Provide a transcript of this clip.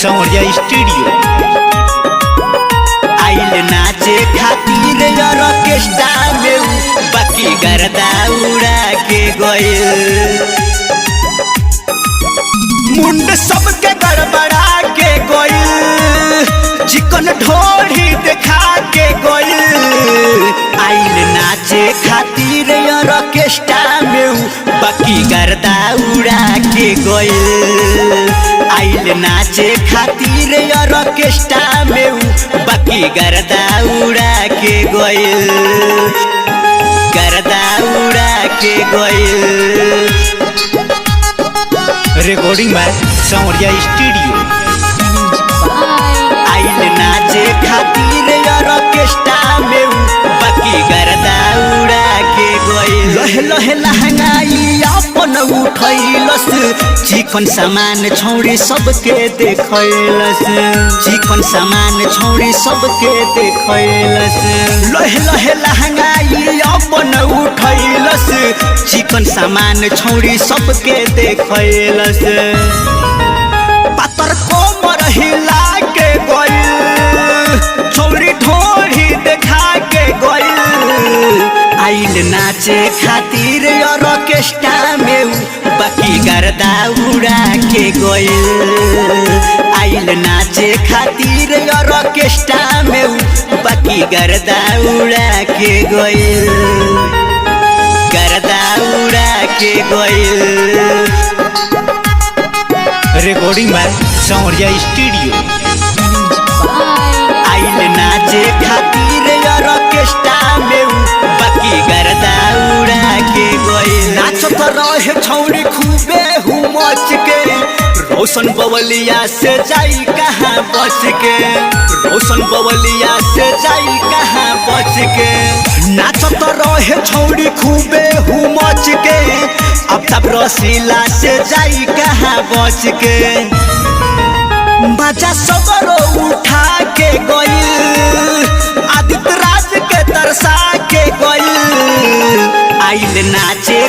Shaurya studio आइल नाचे खातिर ऑर्केस्ट्रा में बाकी गर्दा उड़ा के गइल मुंड सबके गड़बड़ा के गइल चिकन ढोली देखा के गइल आइल नाचे खातिर ऑर्केस्ट्रा में बाकी गर्दा उड़ा के गइल आइल नाचे खातिर ऑर्केस्ट्रा में बाकी गर्दा उड़ा के गइल गर्दा उड़ा के गइल। रिकॉर्डिंग बाय सौर्या स्टूडियो आइल नाचे खातिर ऑर्केस्ट्रा में बाकी गर्दा उड़ा के गइल लहे लहे लहंगाई अपन उठैलस चिकन सामान छौड़ी सबके देखैलस चिकन सामान छौड़ी सबके देखैलस लहे लहे लहंगाई अपन उठैलस चिकन सामान छौड़ी सबके देखैलस पातर कोमर हिला के गइल छौड़ी ढोली देखा के गइल आइल नाचे खातिर ऑर्केस्ट्रा में बाकी गर्दा उड़ा के गइल आइल नाचे खातिर ऑर्केस्ट्रा में बाकी गर्दा उड़ा के गइल गर्दा उड़ा के गइल। रिकॉर्डिंग बाय सौर्या स्टूडियो आइल नाचे खातिर ऑर्केस्ट्रा में बाकी गर्दा उड़ा के गइल नाचत रहे छौड़ी खूबे हुमच के रोशन बवलिया से जाई कहाँ बच के रोशन बवलिया से जाई कहाँ बच के नाचत रहे छौड़ी खूबे हुमच के अब तब रसीला से जाई कहाँ बच के बाजा सबरो उठा के गइल आदित्य राज के तरसा के गइल आइल नाचे